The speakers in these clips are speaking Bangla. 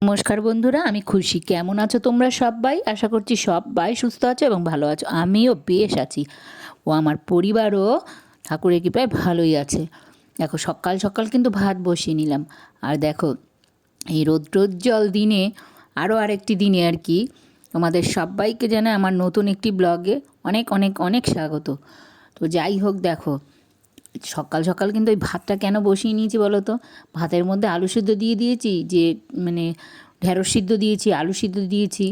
নমস্কার বন্ধুরা, আমি খুশি। কেমন আছো তোমরা সবাই? আশা করছি সবাই সুস্থ আছো এবং ভালো আছো। আমিও বেশ আছি, ও আমার পরিবারও ঠাকুরের কৃপায় ভালোই আছে। দেখো, সকাল সকাল কিন্তু ভাত বসিয়ে নিলাম। আর দেখো, এই রৌদ্রোজ্জ্বল দিনে আরও আরেকটি দিনে আর কি তোমাদের সবাইকে জানাই আমার নতুন একটি ব্লগে অনেক অনেক অনেক স্বাগত। তো যাই হোক, দেখো সকাল সকাল কিন্তু ওই ভাতটা কেন বসিয়ে নিয়েছি বলো তো? ভাতের মধ্যে আলু সিদ্ধ দিয়ে দিয়েছি, যে মানে ঢেঁড়স সিদ্ধ দিয়েছি, আলু সিদ্ধ দিয়েছি।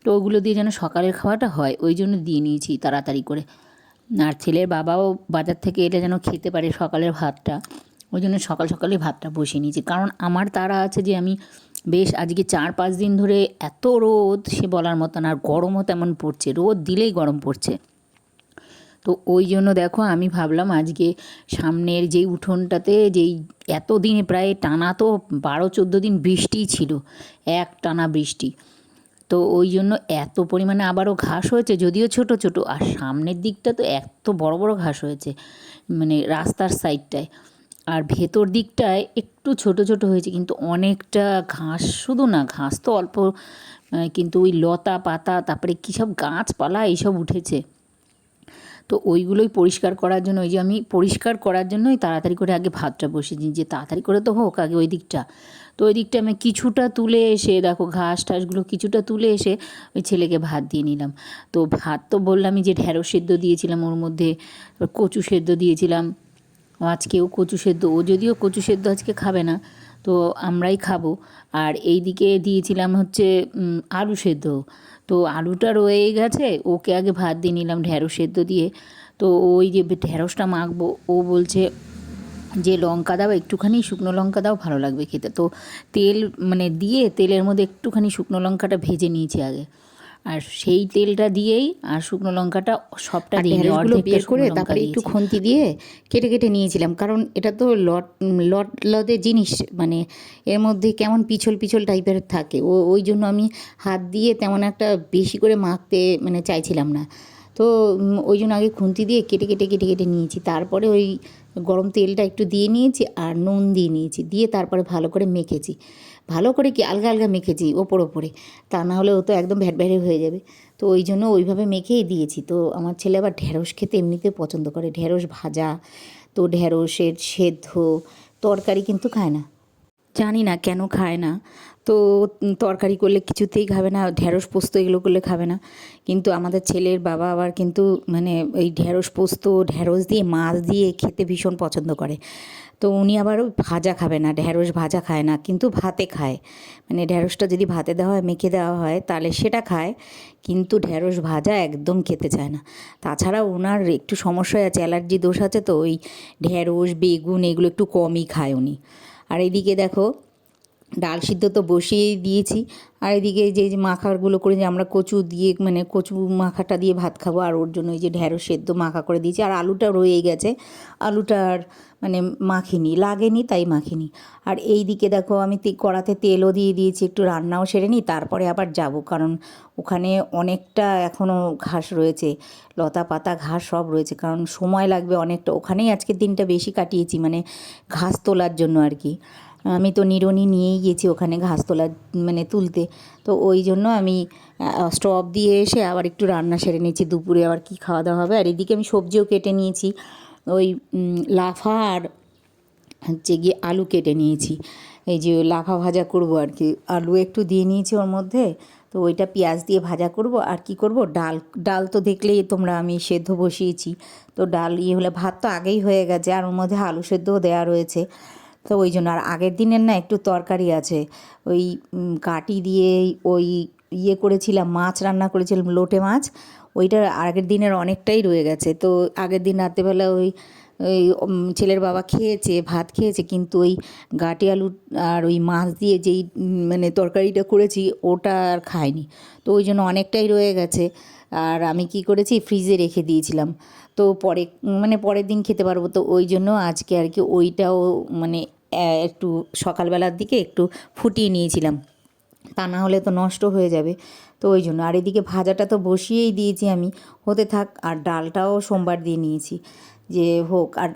তো ওগুলো দিয়ে যেন সকালের খাওয়াটা হয়, ওই জন্য দিয়ে নিয়েছি তাড়াতাড়ি করে। আর ছেলের বাবাও বাজার থেকে এলে যেন খেতে পারে সকালের ভাতটা, ওই জন্য সকাল সকালে ভাতটা বসিয়ে নিয়েছি। কারণ আমার তাড়া আছে যে আমি বেশ আজকে 4-5 দিন ধরে এত রোদ, সে বলার মতন। আর গরমও তেমন পড়ছে, রোদ দিলেই গরম পড়ছে। তো ওই জন্য দেখো, আমি ভাবলাম আজকে সামনের যেই উঠোনটাতে যেই এতদিনে প্রায় টানা তো 12-14 দিন বৃষ্টিই ছিল, এক টানা বৃষ্টি। তো ওই জন্য এত পরিমাণে আবারও ঘাস হয়েছে, যদিও ছোট ছোট। আর সামনের দিকটা তো এত বড় বড় ঘাস হয়েছে, মানে রাস্তার সাইডটায়। আর ভেতর দিকটায় একটু ছোট ছোট হয়েছে, কিন্তু অনেকটা ঘাস, শুধু না ঘাস তো অল্প, কিন্তু ওই লতা পাতা, তারপরে কী সব গাছপালা এইসব উঠেছে। তো ওইগুলোই পরিষ্কার করার জন্য, ওই যে আমি পরিষ্কার করার জন্যই তাড়াতাড়ি করে আগে ভাতটা বসিয়ে দিই, যে তাড়াতাড়ি করে তো হোক আগে ওই দিকটা। তো ওই দিকটা আমি কিছুটা তুলে এসে, দেখো ঘাস টাসগুলো কিছুটা তুলে এসে ওই ছেলেকে ভাত দিয়ে নিলাম। তো ভাত তো বললামই যে ঢেঁড়স সেদ্ধ দিয়েছিলাম, ওর মধ্যে কচু সেদ্ধ দিয়েছিলাম। আজকেও কচু সেদ্ধ, ও যদিও কচু সেদ্ধ আজকে খাবে না, তো আমরাই খাবো। আর এই দিকে দিয়েছিলাম হচ্ছে আলু সেদ্ধ। তো আলুটা রয়ে গেছে, ওকে আগে ভাত দিয়ে নিলাম ঢেঁড়স সেদ্ধ দিয়ে। তো ওই যে ঢেঁড়সটা মাখবো, ও বলছে যে লঙ্কা দাও, একটুখানি শুকনো লঙ্কা দাও, ভালো লাগবে খেতে। তো তেল মানে দিয়ে তেলের মধ্যে একটুখানি শুকনো লঙ্কাটা ভেজে নিয়েছি আগে, আর সেই তেলটা দিয়েই আর শুকনো লঙ্কাটা সবটা আর দিইনি, ঢেঁড়সগুলো অর্ধেকটা বের করে শুকনো লঙ্কা তারপরে একটু দিয়েছি। খুন্তি দিয়ে কেটে কেটে নিয়েছিলাম, কারণ এটা তো লদে জিনিস, মানে এর মধ্যে কেমন পিছল পিছল টাইপের থাকে, ওই জন্য আমি হাত দিয়ে তেমন একটা বেশি করে মাখতে মানে চাইছিলাম না। তো ওই জন্য আগে খুন্তি দিয়ে কেটে কেটে কেটে কেটে নিয়েছি। তারপরে ওই গরম তেলটা একটু দিয়ে নিয়েছি আর নুন দিয়ে নিয়েছি, দিয়ে তারপরে ভালো করে মেখেছি। ভালো করে কি আলগা আলগা মেখেছি ওপরে, তা না হলে ও তো একদম ভ্যাটভ্যাটে হয়ে যাবে। তো ওই জন্য ওইভাবে মেখেই দিয়েছি। তো আমার ছেলে আবার ঢ্যাঁড়স খেতে এমনিতে পছন্দ করে, ঢ্যাঁড়স ভাজা, তো ঢ্যাঁড়সের সেদ্ধ তরকারি কিন্তু খায় না। জানি না কেন খায় না। তো তরকারি করলে কিছুতেই খাবে না, ঢ্যাঁড়স পোস্ত এগুলো করলে খাবে না। কিন্তু আমাদের ছেলের বাবা আবার কিন্তু মানে এই ঢ্যাঁড়স পোস্ত, ঢ্যাঁড়স দিয়ে মাছ দিয়ে খেতে ভীষণ পছন্দ করে। তো উনি আবার ওই ভাজা খাবে না, ঢ্যাঁড়স ভাজা খায় না, কিন্তু ভাতে খায়। মানে ঢ্যাঁড়সটা যদি ভাতে দেওয়া হয়, মেখে দেওয়া হয়, তাহলে সেটা খায়, কিন্তু ঢ্যাঁড়স ভাজা একদম খেতে চায় না। তাছাড়া ওনার একটু সমস্যা আছে, অ্যালার্জি দোষ আছে, তো ওই ঢ্যাঁড়স বেগুন এগুলো একটু কমই খায় উনি। আর এদিকে দেখো, ডাল সিদ্ধ তো বসিয়েই দিয়েছি। আর এদিকে যে যে মাখাগুলো করে, যে আমরা কচু দিয়ে মানে কচু মাখাটা দিয়ে ভাত খাবো, আর ওর জন্য এই যে ঢ্যাঁড়স সেদ্ধ মাখা করে দিয়েছি। আর আলুটা রয়েই গেছে, আলুটা আর মানে মাখিনি, লাগেনি তাই মাখিনি। আর এই দিকে দেখো, আমি কড়াতে তেলও দিয়ে দিয়েছি, একটু রান্নাও সেরে নিই, তারপরে আবার যাব, কারণ ওখানে অনেকটা এখনও ঘাস রয়েছে, লতা পাতা ঘাস সব রয়েছে, কারণ সময় লাগবে অনেকটা। ওখানেই আজকের দিনটা বেশি কাটিয়েছি, মানে ঘাস তোলার জন্য আর কি। আমি তো নিড়ুনি নিয়েই গেছি ওখানে ঘাস তোলা মানে তুলতে। তো ওই জন্য আমি স্টপ দিয়ে এসে আবার একটু রান্না সেরে নিয়েছি, দুপুরে আবার কি খাওয়া দাওয়া হবে। আর এদিকে আমি সবজিও কেটে নিয়েছি, ওই লাফা আর হচ্ছে গিয়ে আলু কেটে নিয়েছি। এই যে লাফা ভাজা করব আর কি, আলু একটু দিয়ে নিয়েছি ওর মধ্যে। তো ওইটা পেঁয়াজ দিয়ে ভাজা করব। আর কি করব, ডাল, ডাল তো দেখলেই তোমরা আমি সেদ্ধ বসিয়েছি। তো ডাল ইয়ে হলে, ভাত তো আগেই হয়ে গেছে, আর ওর মধ্যে আলু সেদ্ধও দেওয়া রয়েছে। তো ওই জন্য, আর আগের দিনের না একটু তরকারি আছে, ওই কাটি দিয়ে ওই ইয়ে করেছিলাম, মাছ রান্না করেছিলাম, লোটে মাছ। ওইটা আগের দিনের অনেকটাই রয়ে গেছে। তো আগের দিন রাত্রেবেলা ওই ওই ছেলের বাবা খেয়েছে, ভাত খেয়েছে, কিন্তু ওই গাটি আলু আর ওই মাছ দিয়ে যেই মানে তরকারিটা করেছি, ওটা আর খায়নি। তো ওই জন্য অনেকটাই রয়ে গেছে। আর আমি কি করেছি, ফ্রিজে রেখে দিয়েছিলাম, তো পরে মানে পরের দিন খেতে পারবো। তো ওই জন্য আজকে আর কি ওইটাও মানে একটু সকালবেলার দিকে একটু ফুটিয়ে নিয়েছিলাম, তা না হলে তো নষ্ট হয়ে যাবে। তো ওই জন্য, আর এদিকে ভাজাটা তো বসিয়েই দিয়েছি আমি, হতে থাক। আর ডালটাও সোমবার দিয়ে নিয়েছি। যে হোক আর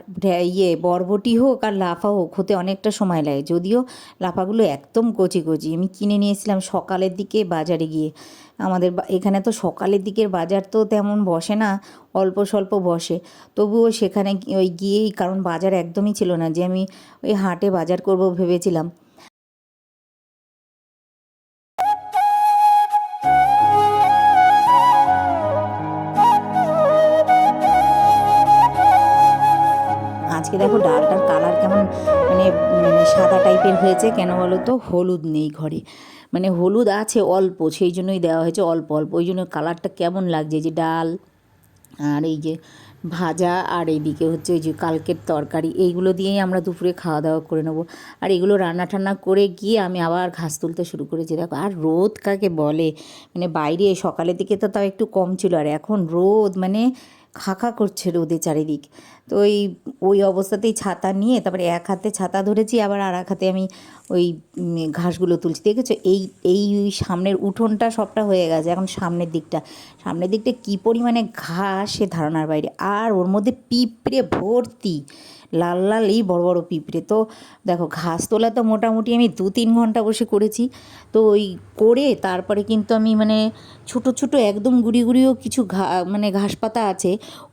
বরবটি হোক আর লাফা হোক হতে অনেকটা সময় লাগে, যদিও লাফাগুলো একদম কচি কচি। আমি কিনে নিয়েছিলাম সকালের দিকে বাজারে গিয়ে। আমাদের এখানে তো সকালের দিকের বাজার তো তেমন বসে না, অল্প স্বল্প বসে, তবুও সেখানে ওই গিয়েই, কারণ বাজার একদমই ছিল না যে আমি ওই হাটে বাজার করব ভেবেছিলাম। আজকে দেখো ডালটার কালার কেমন, মানে সাদা টাইপের হয়েছে, কেন বলো তো, হলুদ নেই ঘরে, মানে হলুদ আছে অল্প, সেই জন্যই দেওয়া হয়েছে অল্প অল্প, ওই জন্য কালারটা কেমন লাগছে। যে ডাল আর এই যে ভাজা আর এইদিকে হচ্ছে ওই যে কালকের তরকারি, এইগুলো দিয়েই আমরা দুপুরে খাওয়া দাওয়া করে নেবো। আর এগুলো রান্না টান্না করে গিয়ে আমি আবার ঘাস তুলতে শুরু করেছি। দেখো আর রোদ কাকে বলে, মানে বাইরে সকালের দিকে তো তাও একটু কম ছিল, আর এখন রোদ মানে খাখা করছে রোদে চারিদিক। তো ওই অবস্থাতেই ছাতা নিয়ে তারপরে এক হাতে ছাতা ধরেছি, আবার আর এক হাতে আমি ওই ঘাসগুলো তুলছি। দেখেছো এই এই সামনের উঠোনটা সবটা হয়ে গেছে, এখন সামনের দিকটা কী পরিমাণে ঘাস সে ধারণার বাইরে, আর ওর মধ্যে পিঁপড়ে ভর্তি, লাল লাল এই বড় বড় পিঁপড়ে। তো দেখো ঘাস তোলা তো মোটামুটি আমি 2-3 ঘন্টা বসে করেছি। তো ওই করে তারপরে কিন্তু আমি মানে ছোট ছোট একদম গুঁড়ি গুঁড়িও কিছু মানে ঘাস পাতা আছে,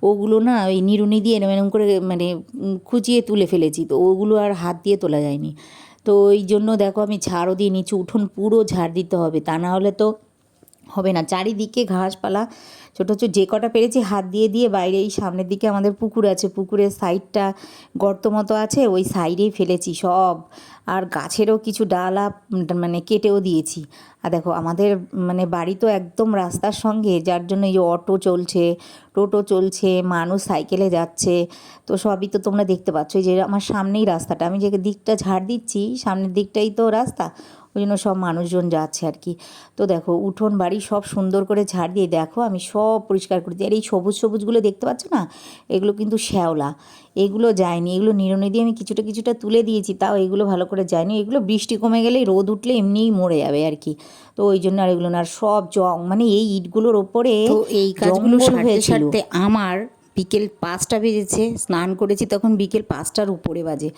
ওগুলো না ওই নিড়ুনি দিয়ে এরম করে মানে খুঁচিয়ে তুলে ফেলেছি। তো ওগুলো আর হাত দিয়ে তোলা যায়নি, তো ওই জন্য দেখো আমি ঝাড়ও দিয়ে নিচে উঠোন পুরো ঝাড় দিতে হবে, তা না হলে তো হবে না। চারিদিকে ঘাসপালা, ছোটো ছোটো যে কটা পেরেছি হাত দিয়ে দিয়ে বাইরে, এই সামনের দিকে আমাদের পুকুর আছে, পুকুরের সাইডটা গর্ত মতো আছে, ওই সাইডেই ফেলেছি সব। আর গাছেরও কিছু ডালা মানে কেটেও দিয়েছি। আর দেখো আমাদের মানে বাড়ি তো একদম রাস্তার সঙ্গে, যার জন্য এই অটো চলছে, টোটো চলছে, মানুষ সাইকেলে যাচ্ছে, তো সবই তো তোমরা দেখতে পাচ্ছ। এই যে আমার সামনেই রাস্তাটা, আমি যে দিকটা ঝাড় দিচ্ছি সামনের দিকটাই তো রাস্তা, ওই জন্য সব মানুষজন যাচ্ছে আর কি। তো দেখো উঠোন বাড়ি সব সুন্দর করে ঝাড় দিয়ে দেখো আমি সব পরিষ্কার করে দিই। আর এই সবুজ সবুজগুলো দেখতে পাচ্ছ না, এগুলো কিন্তু শ্যাওলা, এগুলো যায়নি, এগুলো নিড়ুনি দিয়ে আমি কিছুটা কিছুটা তুলে দিয়েছি, তাও এগুলো ভালো করে যায়নি। এগুলো বৃষ্টি কমে গেলেই, রোদ উঠলে এমনিই মরে যাবে আর কি। তো ওই জন্য আর এগুলো না, আর সব মানে এই ইটগুলোর ওপরে তো এই কাজগুলো সারতে সারতে আমার বিকেল 5টা বেজেছে। স্নান করেছি তখন বিকেল 5টার উপরে বাজে।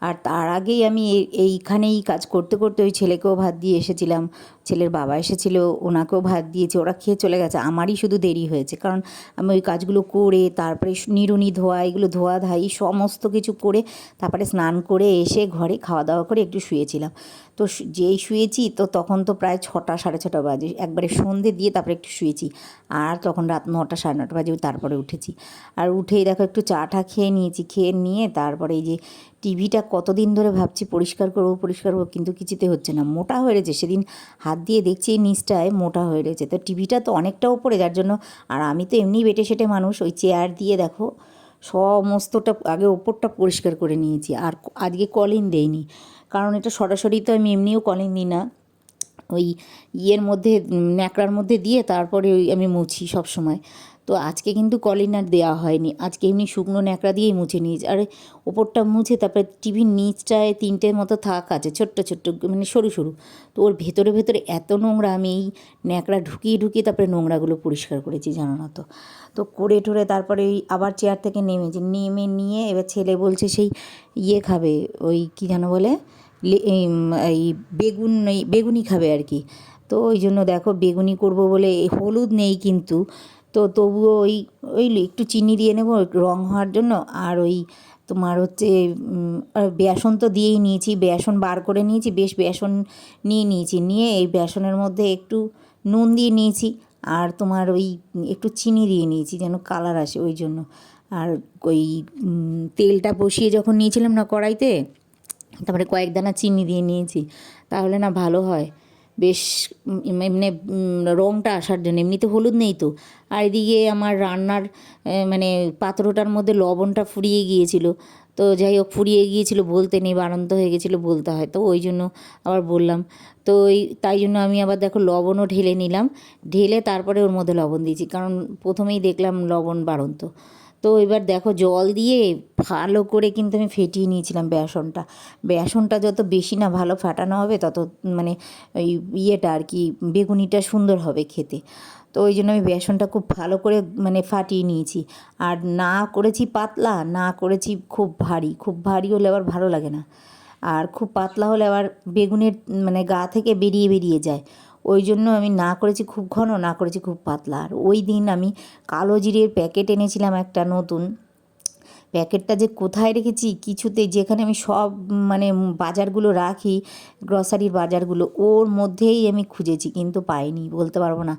আর তার আগেই আমি এইখানেই কাজ করতে করতে ওই ছেলেকেও ভাত দিয়ে এসেছিলাম, ছেলের বাবা এসেছিল, ওনাকেও ভাত দিয়েছি, ওরা খেয়ে চলে গেছে। আমারই শুধু দেরি হয়েছে, কারণ আমি ওই কাজগুলো করে তারপরে নিড়ুনি ধোয়া, এগুলো ধোয়া ধাই সমস্ত কিছু করে তারপরে স্নান করে এসে ঘরে খাওয়া দাওয়া করে একটু শুয়েছিলাম। তো যেই শুয়েছি তো তখন তো প্রায় 6টা 6:30 বাজে, একবারে সন্ধে দিয়ে তারপরে একটু শুয়েছি। আর তখন রাত 9টা 9:30 বাজে তারপরে উঠেছি। আর উঠেই দেখো একটু চা টা খেয়ে নিয়েছি, খেয়ে নিয়ে তারপরে এই যে টিভিটা কতদিন ধরে ভাবছি পরিষ্কার করবো কিন্তু কিছুতে হচ্ছে না, মোটা হয়ে রয়েছে। সেদিন হাত দিয়ে দেখছি এই নিচটায় মোটা হয়ে রয়েছে, তো টিভিটা তো অনেকটা উপরে, যার জন্য। আর আমি তো এমনি বেটে সেটে মানুষ, ওই চেয়ার দিয়ে দেখো সমস্তটা আগে ওপরটা পরিষ্কার করে নিয়েছি। আর আজকে কলিং দেইনি, কারণ এটা সরাসরি তো আমি এমনিও কলিং দিই না, ওই ইয়ের মধ্যে ন্যাকড়ার মধ্যে দিয়ে তারপরে ওই আমি মুছি সব সময়। তো আজকে কিন্তু কলিনার দেওয়া হয়নি, আজকে এমনি শুকনো ন্যাকড়া দিয়েই মুছে নিয়েছি। আর ওপরটা মুছে তারপরে টিভির নিচটায় 3টের মতো থাক আছে, ছোট্ট ছোট্ট মানে সরু সরু, তো ওর ভেতরে ভেতরে এত নোংরা, আমি এই ন্যাকড়া ঢুকিয়ে ঢুকিয়ে তারপরে নোংরাগুলো পরিষ্কার করেছি, জানো না তো। তো করে ঠোরে তারপরে ওই আবার চেয়ার থেকে নেমেছি, নেমে নিয়ে এবার ছেলে বলছে সেই ইয়ে খাবে, ওই কী যেন বলে, এই বেগুনি খাবে আর কি। তো ওই জন্য দেখো বেগুনি করব বলে, হলুদ নেই কিন্তু, তো তবুও ওই ওই একটু চিনি দিয়ে নেবো রং হওয়ার জন্য। আর ওই তোমার হচ্ছে বেসন তো দিয়েই নিয়েছি, বেসন বার করে নিয়েছি, বেশ বেসন নিয়ে এই বেসনের মধ্যে একটু নুন দিয়ে নিয়েছি, আর তোমার ওই একটু চিনি দিয়ে নিয়েছি যেন কালার আসে ওই জন্য। আর ওই তেলটা বসিয়ে যখন নিয়েছিলাম না কড়াইতে, তারপরে কয়েক দানা চিনি দিয়ে নিয়েছি, তাহলে না ভালো হয় বেশ, এমনি রঙটা আসার জন্য। এমনিতে হলুদ নেই তো। আর এদিকে আমার রান্নার মানে পাত্রটার মধ্যে লবণটা ফুরিয়ে গিয়েছিল, তো যাই হোক ফুরিয়ে গিয়েছিল বলতে নেই, বাড়ন্ত হয়ে গেছিলো বলতে হয়, তো ওই জন্য আবার বললাম। তো তাই জন্য আমি আবার দেখো লবণও ঢেলে নিলাম, ঢেলে তারপরে ওর মধ্যে লবণ দিয়েছি, কারণ প্রথমেই দেখলাম লবণ বাড়ন্ত। তো এবার দেখো জল দিয়ে ভালো করে কিন্তু আমি ফেটিয়ে নিয়েছিলাম বেসনটা। বেসনটা যত বেশি না ভালো ফাটানো হবে তত মানে ওই ইয়েটা আর কি বেগুনিটা সুন্দর হবে খেতে। তো ওই জন্য আমি বেসনটা খুব ভালো করে মানে ফাটিয়ে নিয়েছি। আর না করেছি পাতলা, না করেছি খুব ভারী। খুব ভারী হলে আবার ভালো লাগে না, আর খুব পাতলা হলে আবার বেগুনের মানে গা থেকে বেরিয়ে বেরিয়ে যায়। ওই জন্য আমি না করেছি খুব ঘন, না করেছি খুব পাতলা। আর ওই দিন আমি কালো জিরের প্যাকেট এনেছিলাম একটা নতুন, প্যাকেটটা যে কোথায় রেখেছি কিছুতে, যেখানে আমি সব মানে বাজারগুলো রাখি, গ্রসারির বাজারগুলো, ওর মধ্যেই আমি খুঁজেছি কিন্তু পাইনি, বলতে পারবো না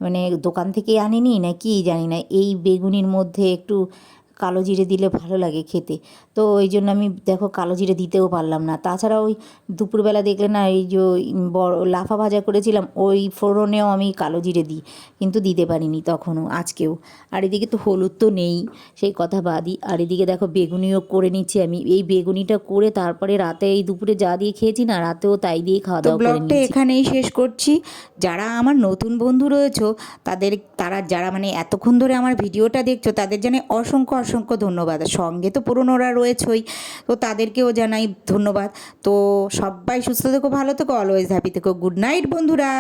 মানে দোকান থেকে আনিনি না কি জানি না। এই বেগুনির মধ্যে একটু কালো জিরে দিলে ভালো লাগে খেতে, তো ওই জন্য আমি দেখো কালো জিরে দিতেও পারলাম না। তাছাড়া ওই দুপুরবেলা দেখলে না এই যে বড় লাফা ভাজা করেছিলাম, ওই ফোড়নেও আমি কালো জিরে দিই, কিন্তু দিতে পারিনি তখনও, আজকেও। আর এদিকে তো হলুদ তো নেই, সেই কথা বাদই। আর এদিকে দেখো বেগুনিও করে নিচ্ছি আমি। এই বেগুনিটা করে তারপরে রাতে এই দুপুরে যা দিয়ে খেয়েছি না, রাতেও তাই দিয়ে খাওয়া দাওয়া করে নিয়েছি। ব্লগটা এখানেই শেষ করছি। যারা আমার নতুন বন্ধু রয়েছো তারা যারা মানে এতক্ষণ ধরে আমার ভিডিওটা দেখছো, তাদের জন্য অসংখ্য অসংখ্য ধন্যবাদ। সঙ্গে তো পুরনোরা রয়েছেই, তো তাদেরকেও জানাই ধন্যবাদ। তো সবাই সুস্থ থেকো, ভালো থেকো, অলওয়েজ হ্যাপি থেকো। গুড নাইট বন্ধুরা।